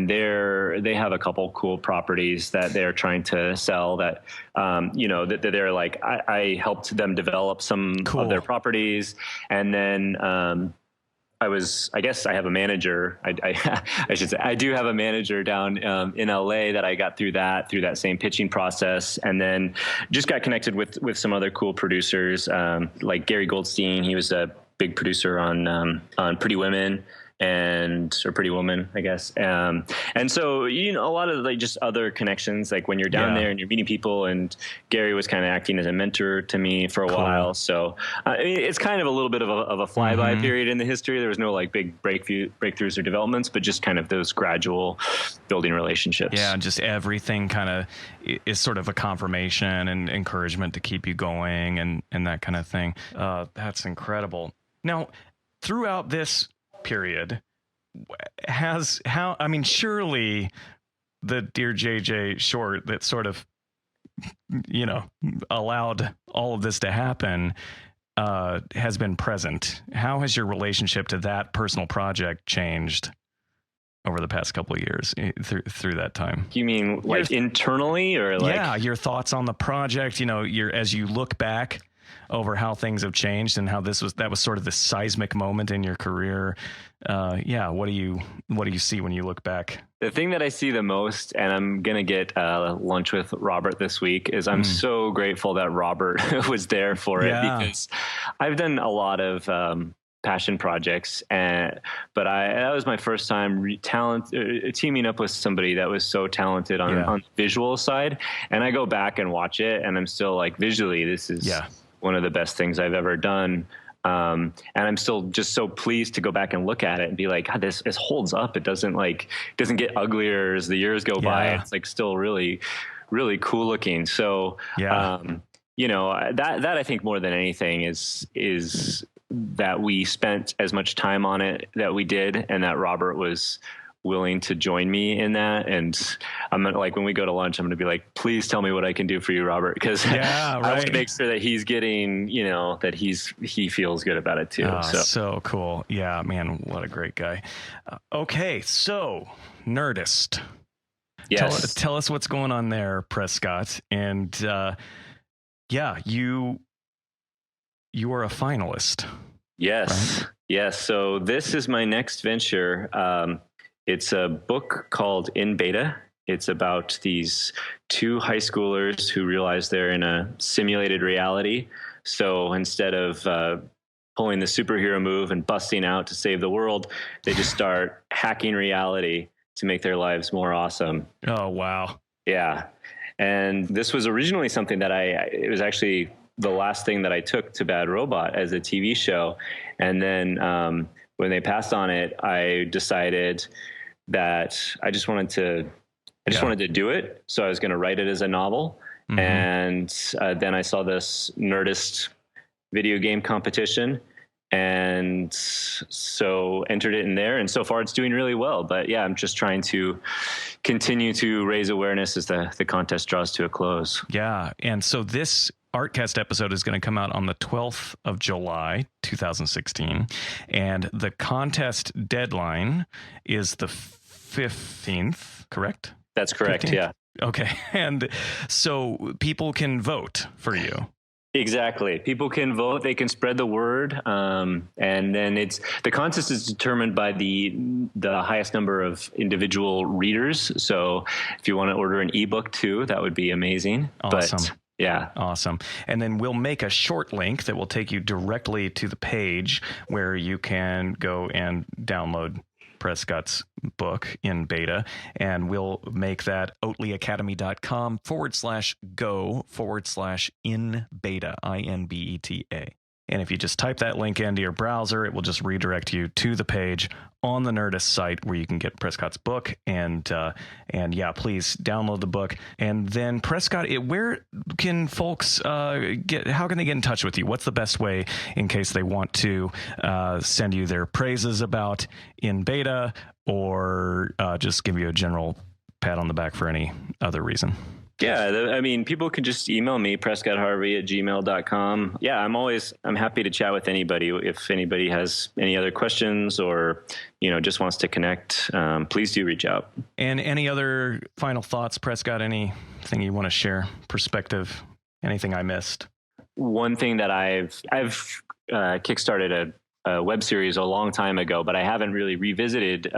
they have a couple cool properties that they're trying to sell. That that they're like, I helped them develop some of their properties, and then. I guess I have a manager. I should say I do have a manager down in LA that I got through that same pitching process, and then just got connected with some other cool producers like Gary Goldstein. He was a big producer on Pretty Women. Or Pretty Woman, I guess. And so, a lot of like just other connections, like when you're down there and you're meeting people, and Gary was kind of acting as a mentor to me for a while. So it's kind of a little bit of a flyby period in the history. There was no like big breakthroughs or developments, but just kind of those gradual building relationships. Yeah. Just everything kind of is sort of a confirmation and encouragement to keep you going and that kind of thing. That's incredible. Now, throughout this period, surely the Dear JJ short that sort of allowed all of this to happen has been present. How has your relationship to that personal project changed over the past couple of years through that time? You mean like internally, or like your thoughts on the project, as you look back over how things have changed and how that was sort of the seismic moment in your career. What do you see when you look back? The thing that I see the most, and I'm going to get lunch with Robert this week, is I'm so grateful that Robert was there for it, because I've done a lot of passion projects, but that was my first time teaming up with somebody that was so talented on the visual side. And I go back and watch it, and I'm still like, visually, this is one of the best things I've ever done. And I'm still just so pleased to go back and look at it and be like, God, this holds up. It doesn't get uglier as the years go by. It's like still really, really cool looking. So, that I think more than anything is that we spent as much time on it that we did, and that Robert was willing to join me in that. And I'm like, when we go to lunch, I'm going to be like, please tell me what I can do for you, Robert. Because I want to make sure that he's getting, that he feels good about it too. So cool. Yeah, man, what a great guy. Okay. So Nerdist. Yes. Tell us what's going on there, Prescott. And you are a finalist. Yes. Right? Yes. So this is my next venture. It's a book called In Beta. It's about these two high schoolers who realize they're in a simulated reality. So instead of pulling the superhero move and busting out to save the world. They just start hacking reality to make their lives more awesome. Oh, wow. Yeah. And this was originally something that it was actually the last thing that I took to Bad Robot as a TV show. And then when they passed on it, I decided that I just wanted to do it. So I was going to write it as a novel. Mm-hmm. And then I saw this Nerdist video game competition, and so entered it in there. And so far it's doing really well. But yeah, I'm just trying to continue to raise awareness as the contest draws to a close. Yeah. And so this ArtCast episode is going to come out on the 12th of July, 2016. And the contest deadline is the 15th, correct? That's correct. 15th? Yeah. Okay. And so people can vote for you. Exactly. People can vote. They can spread the word. And then the contest is determined by the highest number of individual readers. So if you want to order an ebook too, that would be amazing. Awesome. But yeah. Awesome. And then we'll make a short link that will take you directly to the page where you can go and download Prescott's book in beta, and we'll make that oatleyacademy.com/go/in-beta, INBETA. And if you just type that link into your browser, it will just redirect you to the page on the Nerdist site where you can get Prescott's book. And yeah, please download the book. And then Prescott, where can folks how can they get in touch with you? What's the best way in case they want to send you their praises about in beta, or just give you a general pat on the back for any other reason? Yeah, I mean, people can just email me, prescottharvey@gmail.com. Yeah, I'm happy to chat with anybody. If anybody has any other questions or, just wants to connect, please do reach out. And any other final thoughts, Prescott? Anything you want to share? Perspective? Anything I missed? One thing that I've kickstarted a web series a long time ago, but I haven't really revisited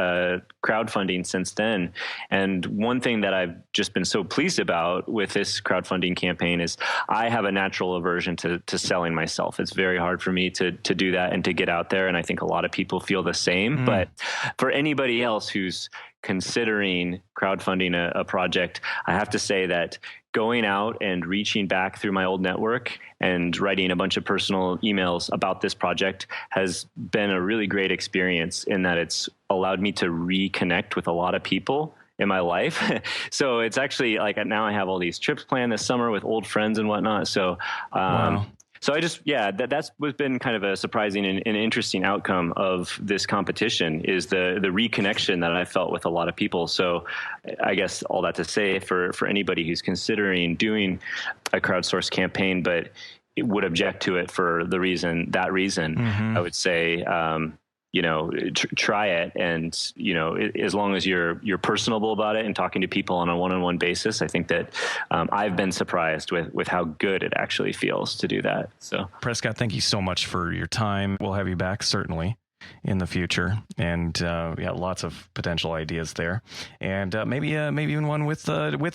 crowdfunding since then. And one thing that I've just been so pleased about with this crowdfunding campaign is I have a natural aversion to selling myself. It's very hard for me to do that and to get out there. And I think a lot of people feel the same. But for anybody else who's considering crowdfunding a project, I have to say that going out and reaching back through my old network and writing a bunch of personal emails about this project has been a really great experience in that it's allowed me to reconnect with a lot of people in my life. So it's actually like now I have all these trips planned this summer with old friends and whatnot. So, wow. So that's what's been kind of a surprising and interesting outcome of this competition is the reconnection that I felt with a lot of people. So I guess all that to say for anybody who's considering doing a crowdsourced campaign, but would object to it for that reason, I would say, try it. And, as long as you're personable about it and talking to people on a one-on-one basis, I think that I've been surprised with how good it actually feels to do that. So Prescott, thank you so much for your time. We'll have you back certainly in the future. And lots of potential ideas there. And maybe even one with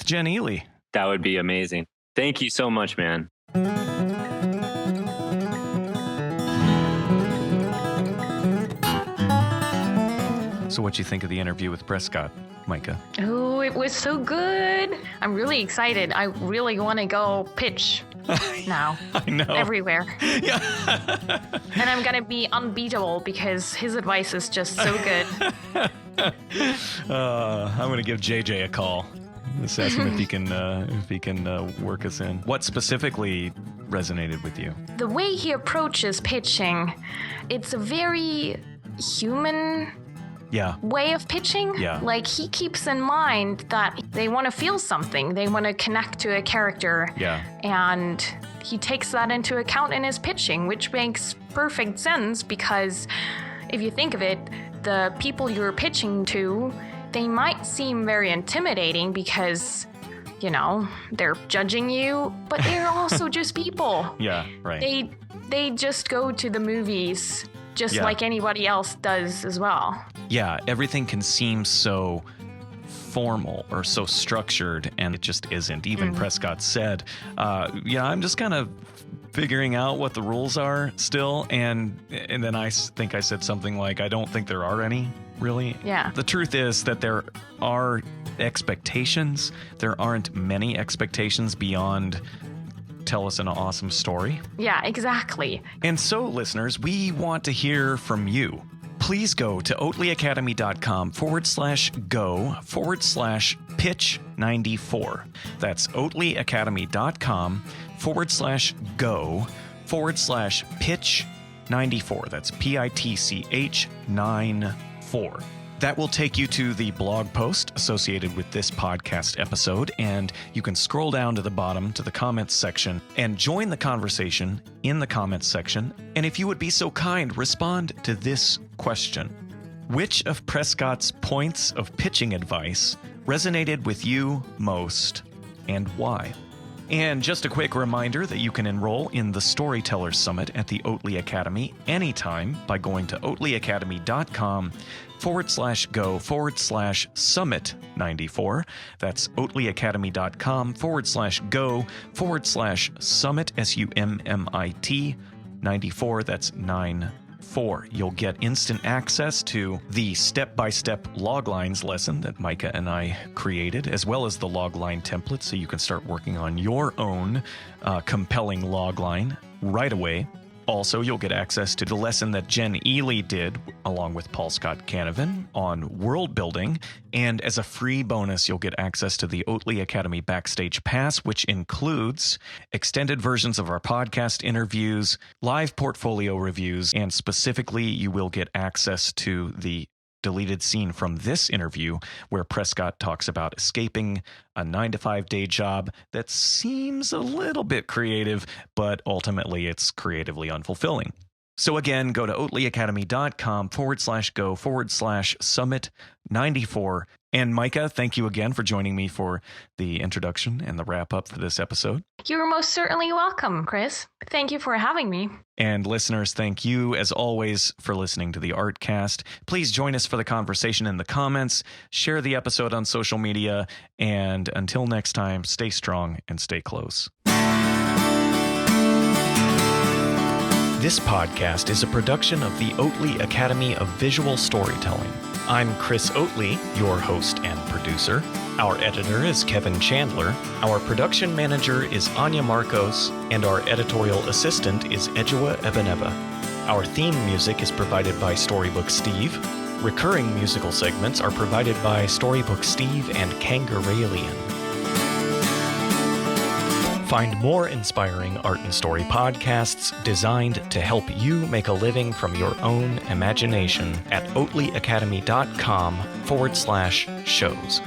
Jen Ely. That would be amazing. Thank you so much, man. So what you think of the interview with Prescott, Micah? Oh, it was so good. I'm really excited. I really want to go pitch now. I know. Everywhere. Yeah. And I'm going to be unbeatable because his advice is just so good. I'm going to give JJ a call. Just ask him if he can work us in. What specifically resonated with you? The way he approaches pitching, it's a very human way of pitching. Yeah. Like he keeps in mind that they want to feel something. They want to connect to a character. Yeah. And he takes that into account in his pitching, which makes perfect sense because if you think of it, the people you're pitching to, they might seem very intimidating because, they're judging you, but they're also just people. Yeah, right. They just go to the movies just like anybody else does as well. Yeah, everything can seem so formal or so structured, and it just isn't. Even Prescott said, I'm just kind of figuring out what the rules are still. And then I think I said something like, I don't think there are any, really. Yeah. The truth is that there are expectations. There aren't many expectations beyond tell us an awesome story. Yeah, exactly. And so, listeners, we want to hear from you. Please go to oatleyacademy.com/go/pitch94. That's oatleyacademy.com/go/pitch94. That's PITCH 94. That will take you to the blog post associated with this podcast episode, and you can scroll down to the bottom to the comments section and join the conversation in the comments section. And if you would be so kind, respond to this question. Which of Prescott's points of pitching advice resonated with you most, and why? And just a quick reminder that you can enroll in the Storytellers Summit at the Oatley Academy anytime by going to oatleyacademy.com/go/summit94. That's oatleyacademy.com/go/summit, SUMMIT 94. That's 94. You'll get instant access to the step-by-step loglines lesson that Micah and I created, as well as the logline template, so you can start working on your own compelling logline right away. Also, you'll get access to the lesson that Jen Ely did along with Paul Scott Canavan on world building. And as a free bonus, you'll get access to the Oatley Academy Backstage Pass, which includes extended versions of our podcast interviews, live portfolio reviews, and specifically, you will get access to the deleted scene from this interview where Prescott talks about escaping a 9-to-5 day job that seems a little bit creative, but ultimately it's creatively unfulfilling. So again, go to oatleyacademy.com/go/summit94. And Micah, thank you again for joining me for the introduction and the wrap up for this episode. You're most certainly welcome, Chris. Thank you for having me. And listeners, thank you as always for listening to the ArtCast. Please join us for the conversation in the comments, share the episode on social media, and until next time, stay strong and stay close. This podcast is a production of the Oatley Academy of Visual Storytelling. I'm Chris Oatley, your host and producer. Our editor is Kevin Chandler. Our production manager is Anya Marcos, and our editorial assistant is Ejua Ebeneba. Our theme music is provided by Storybook Steve. Recurring musical segments are provided by Storybook Steve and Kangaralian. Find more inspiring art and story podcasts designed to help you make a living from your own imagination at oatleyacademy.com/shows.